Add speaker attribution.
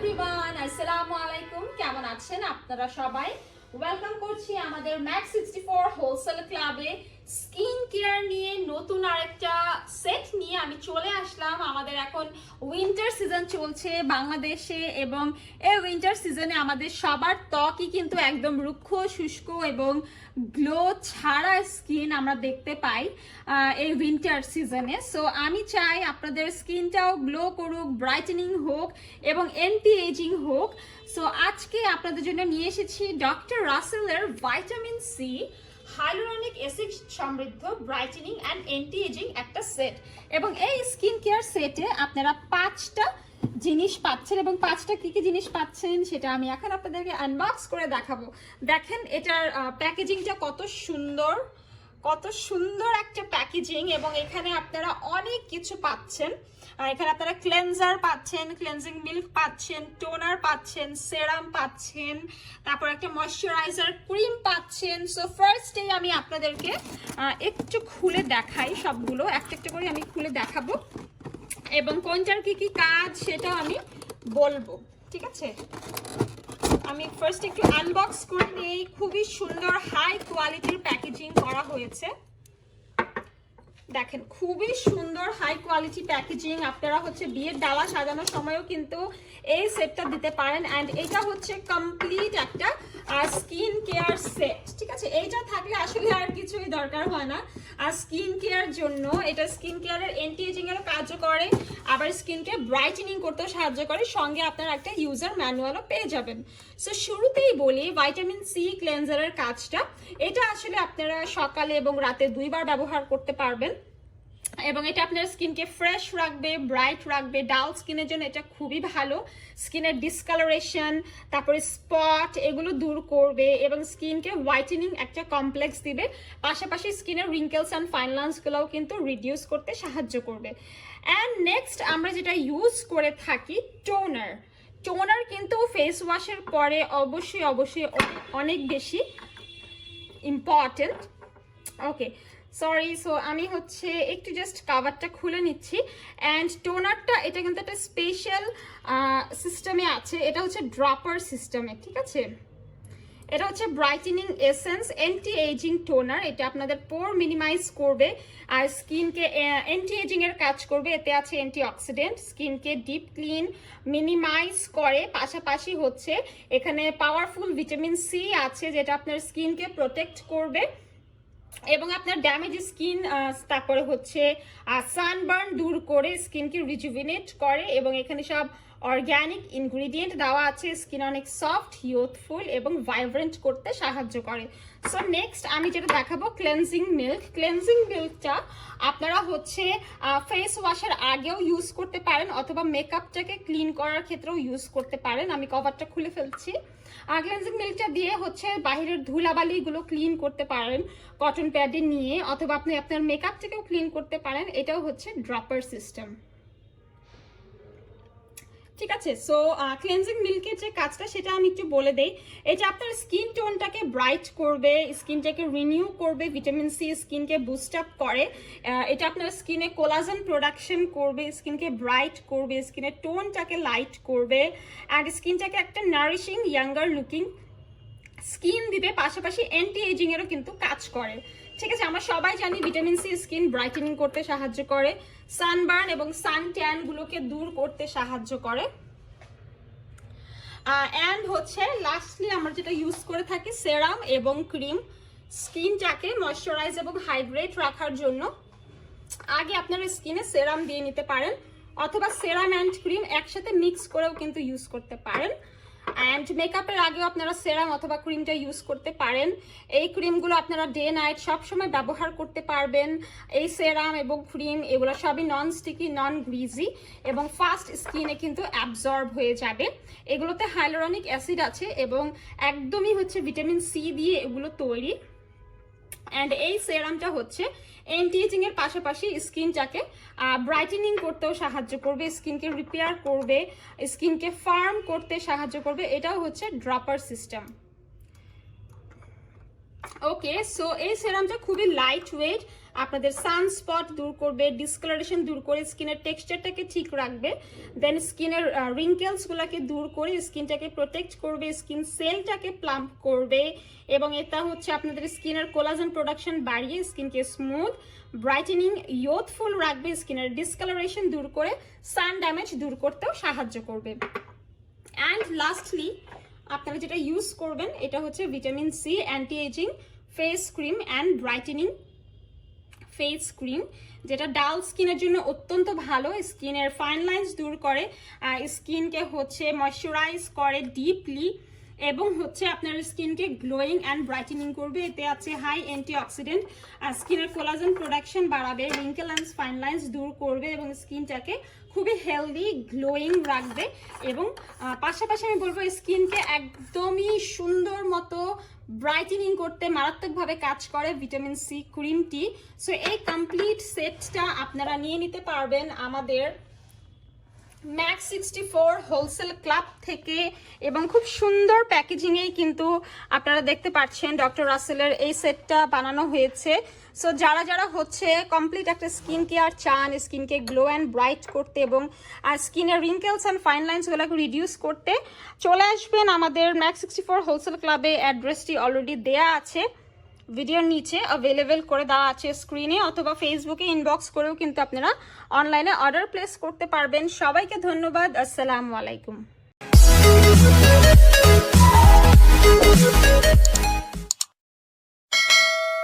Speaker 1: Everyone, আসসালামু আলাইকুম। কেমন আছেন আপনারা সবাই? ওয়েলকাম করছি আমাদের Mak64 হোলসেল ক্লাবে। স্কিন কেয়ার নিয়ে নতুন আরেকটা সেট নিয়ে আমি চলে আসলাম। আমাদের এখন উইন্টার সিজন চলছে বাংলাদেশে, এবং এই উইন্টার সিজনে আমাদের সবার ত্বকই কিন্তু একদম রুক্ষ, শুষ্ক এবং গ্লো ছাড়া স্কিন আমরা দেখতে পাই এই উইন্টার সিজনে। সো আমি চাই আপনাদের স্কিনটাও গ্লো করুক, ব্রাইটেনিং হোক এবং অ্যান্টি এজিং হোক। সো আজকে আপনাদের জন্য নিয়ে এসেছি ডক্টর রাসেলের ভিটামিন সি হাইলুরনিক অ্যাসিড সমৃদ্ধ ব্রাইটেনিং অ্যান্ড অ্যান্টি এজিং একটা সেট। এবং এই স্কিন কেয়ার সেটে আপনারা 5টা জিনিস পাচ্ছেন, এবং 5টা কি কি জিনিস পাচ্ছেন সেটা আমি এখন আপনাদেরকে আনবক্স করে দেখাবো। দেখেন এটার প্যাকেজিংটা কত সুন্দর একটা প্যাকেজিং, এবং এখানে আপনারা অনেক কিছু পাচ্ছেন। এখানে আপনারা ক্লেনজার পাচ্ছেন, ক্লেনজিং মিল্ক পাচ্ছেন, টোনার পাচ্ছেন, সেরাম পাচ্ছেন, তারপর একটা ময়শ্চারাইজার ক্রিম পাচ্ছেন। সো ফার্স্টে আমি আপনাদেরকে একটু খুলে দেখাই, সবগুলো একটা একটা করে আমি খুলে দেখাবো, এবং কোনটার কি কি কাজ সেটাও আমি বলবো, ঠিক আছে? আমি ফার্স্ট একটু আনবক্স করে নিই। খুবই সুন্দর হাই কোয়ালিটির প্যাকেজিং করা হয়েছে। দেখেন খুবই সুন্দর হাই কোয়ালিটি প্যাকেজিং। আপনারা বিয়ের ডালা সাজানোর সময়ও কিন্তু এই সেটটা দিতে পারেন। অ্যান্ড এটা হচ্ছে কমপ্লিট একটা স্কিন কেয়ার সেট, ঠিক আছে? এইটা থাকলে আসলে আর কিছুই দরকার হয় না। আর স্কিন কেয়ার জন্য এটা স্কিন কেয়ারের অ্যান্টি এজিং এরও কাজ করে, আবার স্কিনকে ব্রাইটেনিং করতেও সাহায্য করে। সঙ্গে আপনারা একটা ইউজার ম্যানুয়ালও পেয়ে যাবেন। সো শুরুতেই বলি ভাইটামিন সি ক্লেনজারের কাজটা। এটা আসলে আপনারা সকালে এবং রাতে 2 বার ব্যবহার করতে পারবেন, এবং এটা আপনার স্কিনকে ফ্রেশ রাখবে, ব্রাইট রাখবে। ডাল স্কিনের জন্য এটা খুবই ভালো। স্কিনের ডিসকালারেশন, তারপরে স্পট, এগুলো দূর করবে এবং স্কিনকে হোয়াইটেনিং একটা কমপ্লেক্স দিবে। পাশাপাশি স্কিনের রিঙ্কেলস অ্যান্ড ফাইন লাইন্সগুলোও কিন্তু রিডিউস করতে সাহায্য করবে। অ্যান্ড নেক্সট আমরা যেটা ইউজ করে থাকি টোনার কিন্তু ফেস ওয়াশের পরে অবশ্যই অনেক বেশি ইম্পর্টেন্ট। ওকে, সরি। সো আমি একটু জাস্ট কাভারটা খুলে নিচ্ছি। অ্যান্ড টোনারটা এটা কিন্তু একটা স্পেশাল সিস্টেমে আছে। এটা হচ্ছে ড্রপার সিস্টেমে, ঠিক আছে? এটা হচ্ছে brightening essence anti aging toner. এটা আপনাদের পোর মিনিমাইজ করবে আর স্কিনকে অ্যান্টি এজিং এর কাজ করবে। এতে আছে অ্যান্টি অক্সিডেন্ট, স্কিনকে ডিপ ক্লিন মিনিমাইজ করে। পাশাপাশি এখানে পাওয়ারফুল ভিটামিন সি আছে, যেটা আপনার স্কিনকে প্রোটেক্ট করবে এবং আপনার ড্যামেজ স্কিন, তারপরে সানবার্ন দূর করে স্কিনকে রিজুভিনেট করে। এবং এখানে সব অর্গ্যানিক ইনগ্রিডিয়েন্ট দেওয়া আছে। স্কিন অনেক সফট, ইউথফুল এবং ভাইব্রেন্ট করতে সাহায্য করে। সো নেক্সট আমি যেটা দেখাবো ক্লেনজিং মিল্ক। ক্লেনজিং মিল্কটা আপনারা ফেস ওয়াশের আগেও ইউজ করতে পারেন, অথবা মেকআপটাকে ক্লিন করার ক্ষেত্রেও ইউজ করতে পারেন। আমি কভারটা খুলে ফেলছি। ক্লেনজিং মিল্কটা দিয়ে বাহিরের ধুলাবালিগুলো ক্লিন করতে পারেন কটন প্যাডে নিয়ে, অথবা আপনি আপনার মেকআপটাকেও ক্লিন করতে পারেন। এটাও ড্রপার সিস্টেম, ঠিক আছে? সো ক্লেনজিং মিল্কের যে কাজটা সেটা আমি একটু বলে দেই। এটা আপনার স্কিন টোনটাকে ব্রাইট করবে, স্কিনটাকে রিনিউ করবে। ভিটামিন সি স্কিনকে বুস্ট আপ করে। এটা আপনার স্কিনে কোলাজেন প্রোডাকশন করবে, স্কিনকে ব্রাইট করবে, স্কিনের টোনটাকে লাইট করবে, অ্যান্ড স্কিনটাকে একটা নারিশিং ইয়াঙ্গার লুকিং স্কিন দিবে। পাশাপাশি অ্যান্টি এজিং এরও কিন্তু কাজ করে, ঠিক আছে? আমরা সবাই জানি ভিটামিন সি স্কিন ব্রাইটেনিং করতে সাহায্য করে, সানবার্ন এবং সান ট্যান গুলোকে দূর করতে সাহায্য করে। অ্যান্ড লাস্টলি আমরা যেটা ইউজ করে থাকি সেরাম এবং ক্রিম, স্কিনটাকে ময়শ্চারাইজ এবং হাইড্রেট রাখার জন্য। আগে আপনারা স্কিনে সেরাম দিয়ে নিতে পারেন, অথবা সেরাম অ্যান্ড ক্রিম একসাথে মিক্স করেও কিন্তু ইউজ করতে পারেন। অ্যান্ড মেকআপের আগেও আপনারা সেরাম অথবা ক্রিমটা ইউজ করতে পারেন। এই ক্রিমগুলো আপনারা ডে নাইট সবসময় ব্যবহার করতে পারবেন। এই সেরাম এবং ক্রিম এগুলো সবই নন স্টিকি, নন গ্রিজি এবং ফাস্ট স্কিনে কিন্তু অ্যাবজর্ব হয়ে যাবে। এগুলোতে হাইলুরনিক অ্যাসিড আছে এবং একদমই ভিটামিন সি দিয়ে এগুলো তৈরি। অ্যান্ড এই সেরামটা অ্যান্টি এজিং এর পাশাপাশি স্কিনটাকে ব্রাইটেনিং করতেও সাহায্য করবে, স্কিনকে রিপেয়ার করবে, স্কিনকে ফার্ম করতে সাহায্য করবে। এটাও ড্রপার সিস্টেম। ওকে, সো এই সেরামটা খুবই লাইট ওয়েট, আপনাদের সানস্পট দূর করবে, ডিসকালারেশন দূর করে স্কিনের টেক্সচারটাকে ঠিক রাখবে, দেন স্কিনের রিঙ্কেলসগুলোকে দূর করে স্কিনটাকে প্রোটেক্ট করবে, স্কিন সেলটাকে প্লাম্প করবে, এবং এটা হচ্ছে আপনাদের স্কিনের কোলাজেন প্রোডাকশন বাড়িয়ে স্কিনকে স্মুথ, ব্রাইটেনিং, ইউথফুল রাখবে, স্কিনের ডিসকালারেশন দূর করে সান ড্যামেজ দূর করতেও সাহায্য করবে। অ্যান্ড লাস্টলি আপনারা যেটা ইউজ করবেন এটা হচ্ছে vitamin C anti aging face cream and brightening face cream, যেটা ডাল স্কিনের জন্য অত্যন্ত ভালো, স্কিনের ফাইন লাইন্স দূর করে, স্কিনকে হচ্ছে ময়শ্চারাইজ করে ডিপলি, এবং হচ্ছে আপনার স্কিনকে গ্লোয়িং অ্যান্ড ব্রাইটেনিং করবে। এতে আছে হাই অ্যান্টিঅক্সিডেন্ট, স্কিনের কোলাজেন প্রোডাকশন বাড়াবে, রিঙ্কেল অ্যান্ড ফাইন লাইন্স দূর করবে এবং স্কিনটাকে খুবই হেলদি গ্লোয়িং রাখবে। এবং পাশাপাশি আমি বলবো স্কিনকে একদমই সুন্দর মতো ব্রাইটেনিং করতে মারাত্মকভাবে কাজ করে ভিটামিন সি ক্রিমটি। সো এই কমপ্লিট সেটটা আপনারা নিয়ে নিতে পারবেন আমাদের Mak64 হোলসেল ক্লাব থেকে, এবং খুব সুন্দর প্যাকেজিংয়েই কিন্তু আপনারা দেখতে পাচ্ছেন ডক্টর রাসেলের এই সেটটা বানানো হয়েছে। সো যারা যারা হচ্ছে কমপ্লিট একটা স্কিন কেয়ার চান, স্কিনকে গ্লো অ্যান্ড ব্রাইট করতে এবং স্কিনের রিঙ্কেলস অ্যান্ড ফাইন লাইন্সগুলোকে রিডিউস করতে, চলে আসবেন আমাদের Mak64 হোলসেল ক্লাবে। অ্যাড্রেসটি অলরেডি দেয়া আছে ভিডিওর নিচে, অ্যাভেলেবেল করে দেওয়া আছে স্ক্রিনে, অথবা ফেসবুকে ইনবক্স করেও কিন্তু আপনারা অনলাইনে অর্ডার প্লেস করতে পারবেন। সবাইকে ধন্যবাদ, আসসালামু আলাইকুম।